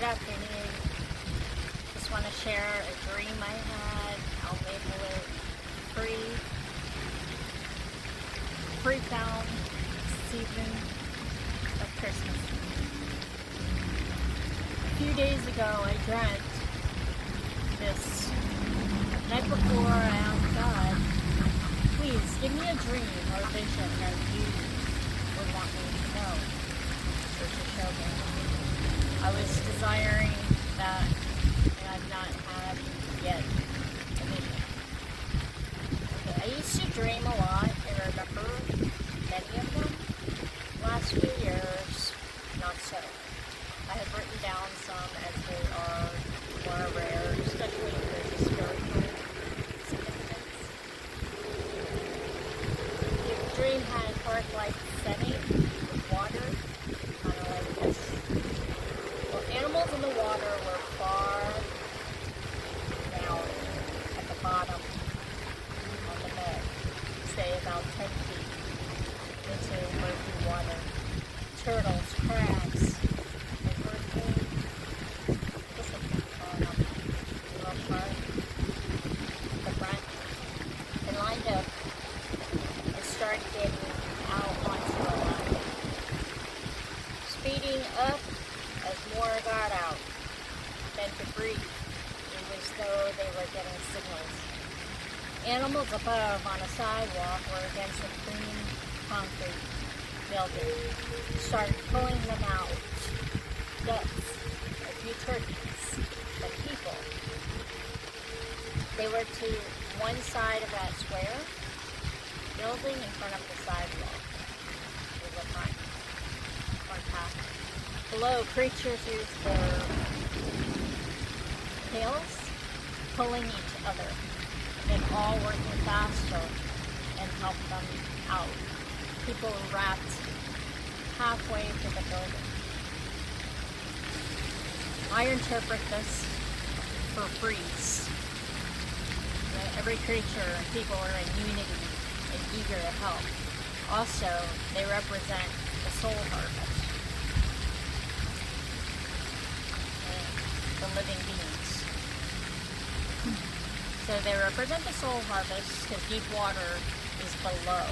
afternoon. Just want to share a dream I had. I'll label it pre-found season of Christmas. A few days ago I dreamt this. Night before I asked God, please give me a dream or a vision that you would want me to know, or to show me. I was desiring that, and I've not had yet a vision. Okay, I used to dream a lot and remember many of them. Last few years, not so. I have written down some as they are more rare, especially if there's a spiritual significance. The dream had a park-like setting with water, kind of like this. Well, animals in the water were far down at the bottom on the bed, say about 10 feet into murky water. Turtles, crabs, and birds. This is little part, the front, and lined up and started getting out onto the line. Speeding up as more got out. Then to breathe. It was though they were getting signals. Animals above on a sidewalk were against a clean concrete building. Started pulling them out. Ducks, a few turkeys, but people. They were to one side of that square building in front of the sidewalk. It was a front path. Below, creatures used their tails, pulling each other, and all working faster and helped them out. People wrapped halfway to the building. I interpret this for freeze. Every creature and people are in unity and eager to help. Also, they represent the soul harvest. And the living beings. So they represent the soul harvest because deep water is below.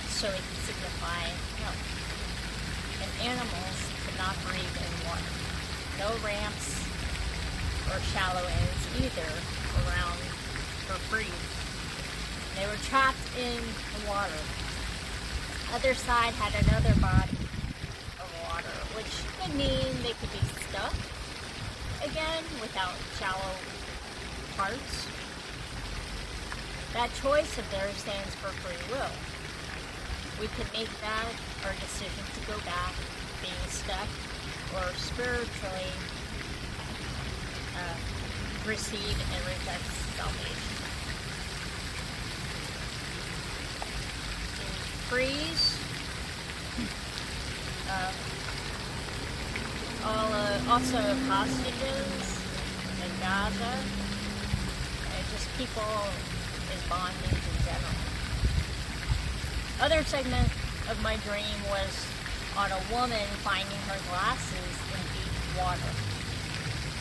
So it can signify health. And animals could not breathe in water. No ramps or shallow ends either around for breathe. They were trapped in the water. Other side had another body of water, which could mean they could be stuck again without shallow parts. That choice of theirs stands for free will. We can make that our decision to go back, being stuck, or spiritually receive and reject salvation. Freeze. Also hostages in Gaza, and just people in bondage in general. Other segment of my dream was on a woman finding her glasses in deep water.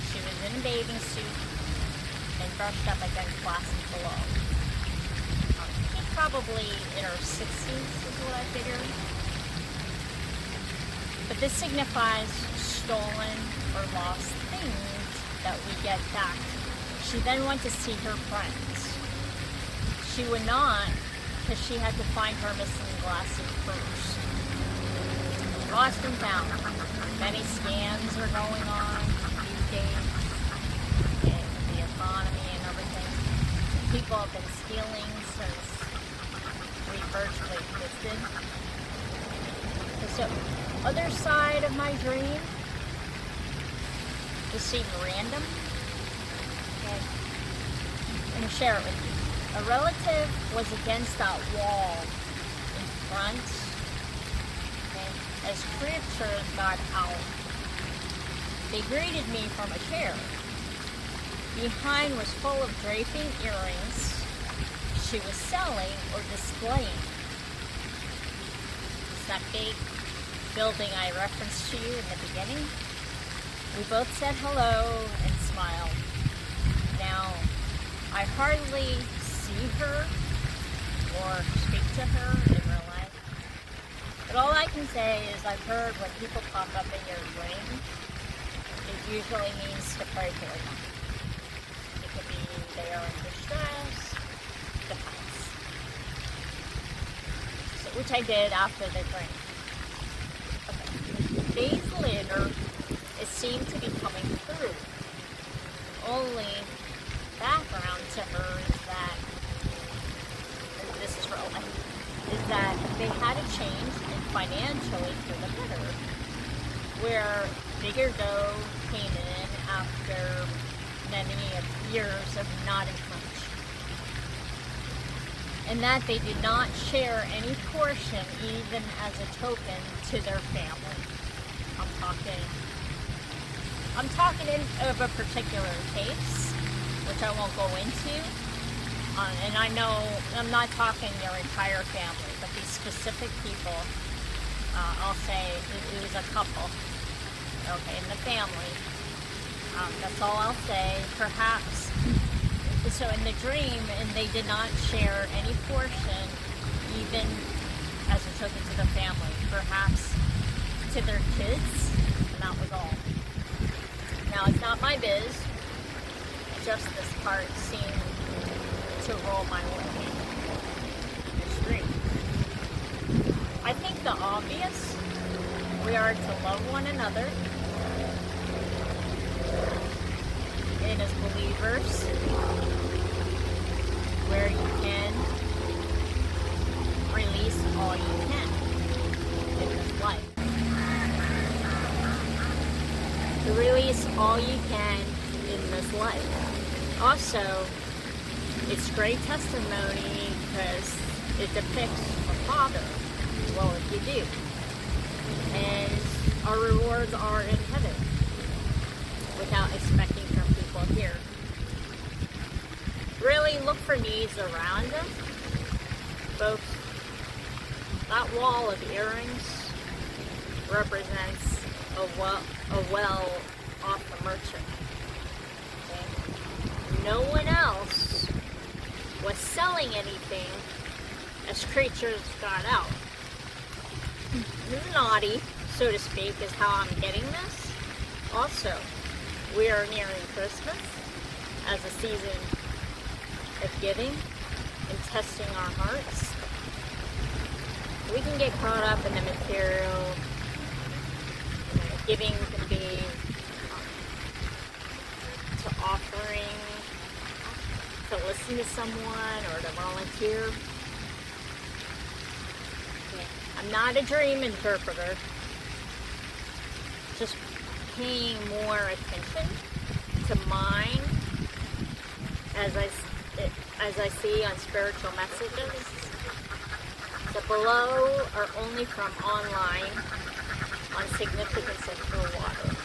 She was in a bathing suit and brushed up against glasses below. She's probably in her 60s is what I figured. But this signifies stolen or lost things that we get back. She then went to see her friends. She would not, because she had to find her missing glasses first. Lost and found. Many scams are going on these days in the economy and everything. People have been stealing since we virtually existed. So, other side of my dream just seemed random. Okay. I'm going to share it with you. A relative was against that wall in front, okay, as creatures got out. They greeted me from a chair. Behind was full of draping earrings she was selling or displaying. It's that big building I referenced to you in the beginning. We both said hello and smiled. Now, I hardly see her or speak to her in real life. But all I can say is I've heard when people pop up in your dream, it usually means to pray for them. It could be they are in distress, defense. So, which I did after the dream. Okay. Days later, it seemed to be coming through. Only background to her is that, and this is real life, is that they had a change in financially for the better, where bigger dough came in after many years of not as much. And that they did not share any portion, even as a token, to their family. I'm talking of a particular case, which I won't go into. And I know I'm not talking your entire family, but these specific people, I'll say it was a couple, okay, in the family. That's all I'll say. Perhaps, so in the dream, and they did not share any portion, even as a token to the family, perhaps to their kids, and that was all. Now, it's not my biz, just this part seemed to roll my way. It's dream. I think the obvious, we are to love one another, and as believers, where you can release all you can in this life. To release all you can in this life. Also, it's great testimony because it depicts a father. Well, if you do. And our rewards are in heaven without expecting from people here. Really look for needs around them. Both that wall of earrings represents a well off the merchant. Okay? No one else was selling anything as creatures got out. Naughty, so to speak, is how I'm getting this. Also, we are nearing Christmas as a season of giving and testing our hearts. We can get caught up in the material. Giving can be to offering, to listen to someone, or to volunteer. Okay. I'm not a dream interpreter. Just paying more attention to mine as I see on spiritual messages. The below are only from online on significance of pure water.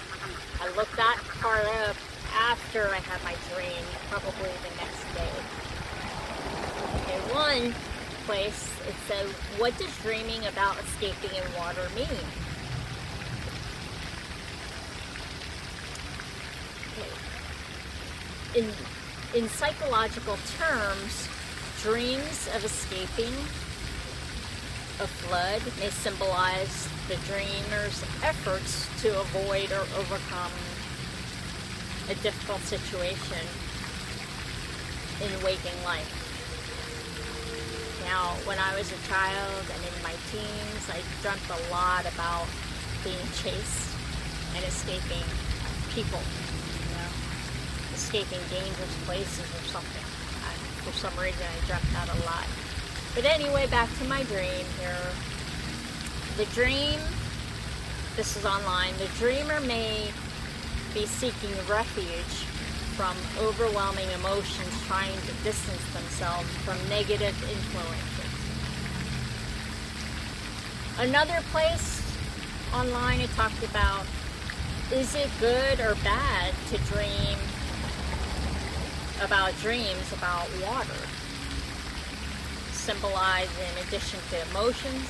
I looked that part up after I had my dream, probably the next day. In one place, it said, what does dreaming about escaping in water mean? Okay. In psychological terms, dreams of escaping a flood may symbolize the dreamer's efforts to avoid or overcome a difficult situation in waking life. Now, when I was a child and in my teens, I dreamt a lot about being chased and escaping people, escaping dangerous places or something. For some reason, I dreamt that a lot. But anyway, back to my dream here. The dream, this is online, the dreamer may be seeking refuge from overwhelming emotions, trying to distance themselves from negative influences. Another place online it talked about, is it good or bad to dream about dreams about water? Symbolize in addition to emotions,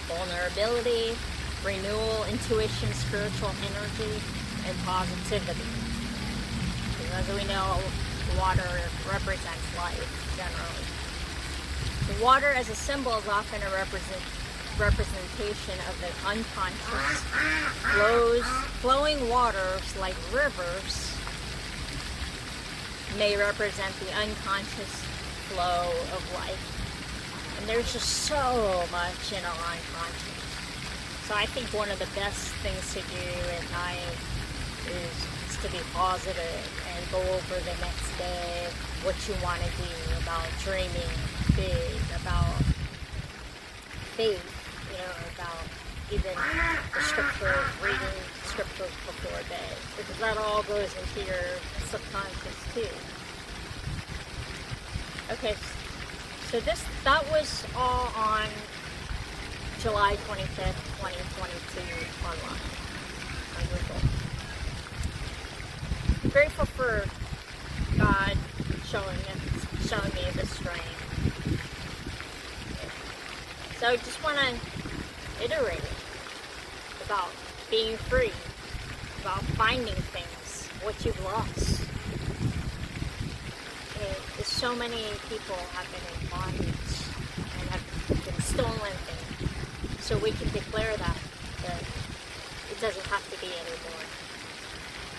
vulnerability, renewal, intuition, spiritual energy, and positivity. Because as we know, water represents life generally. The water as a symbol is often a representation of the unconscious. Flowing waters like rivers may represent the unconscious flow of life. And there's just so much in our unconscious. So I think one of the best things to do at night is to be positive and go over the next day what you want to do, about dreaming big, about faith, about even the scripture, reading scriptures before bed, because that all goes into your subconscious too. Okay, so that was all on July 25th, 2022 online on Google. I'm grateful for God showing me this stream. So I just want to iterate about being free, about finding things, what you've lost. So many people have been in bondage and have been stolen things. So we can declare that it doesn't have to be anymore.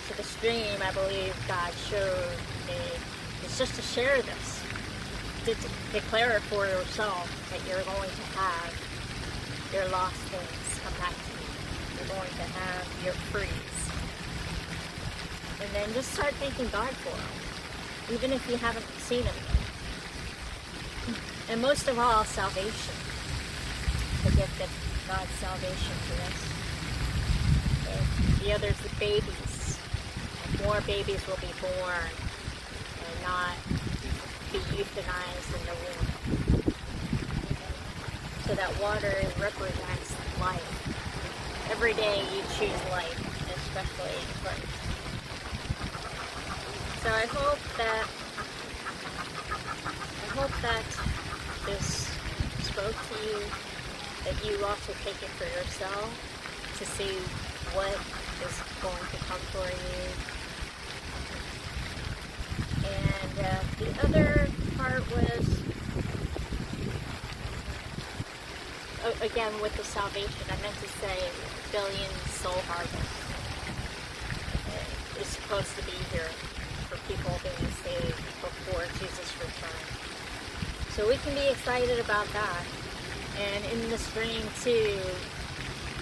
So the stream, I believe God showed me, is just to share this, to declare it for yourself that you're going to have your lost things come back to you. You're going to have your freeze. And then just start thanking God for them, even if you haven't seen them yet. And most of all, salvation. The gift of God's salvation to us. And the others, the babies. And more babies will be born and not be euthanized in the womb. So that water represents life. Every day you choose life, especially in Christ. So I hope that this spoke to you, that you also take it for yourself to see what is going to come for you. And the other part was, again, with the salvation, I meant to say billion soul harvest is supposed to be here for people being saved before Jesus returns. So we can be excited about that. And in the stream too,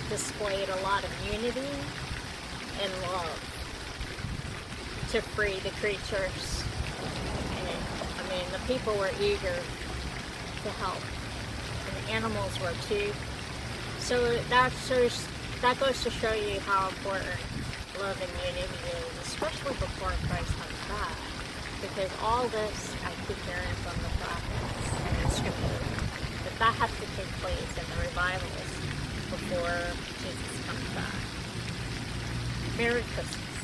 displayed a lot of unity and love to free the creatures. And the people were eager to help. And the animals were too. So that goes to show you how important love and unity is, especially before Christ comes back. Because all this I keep hearing from the prophets and the scripture, that has to take place in the revivals before Jesus comes back. Merry Christmas.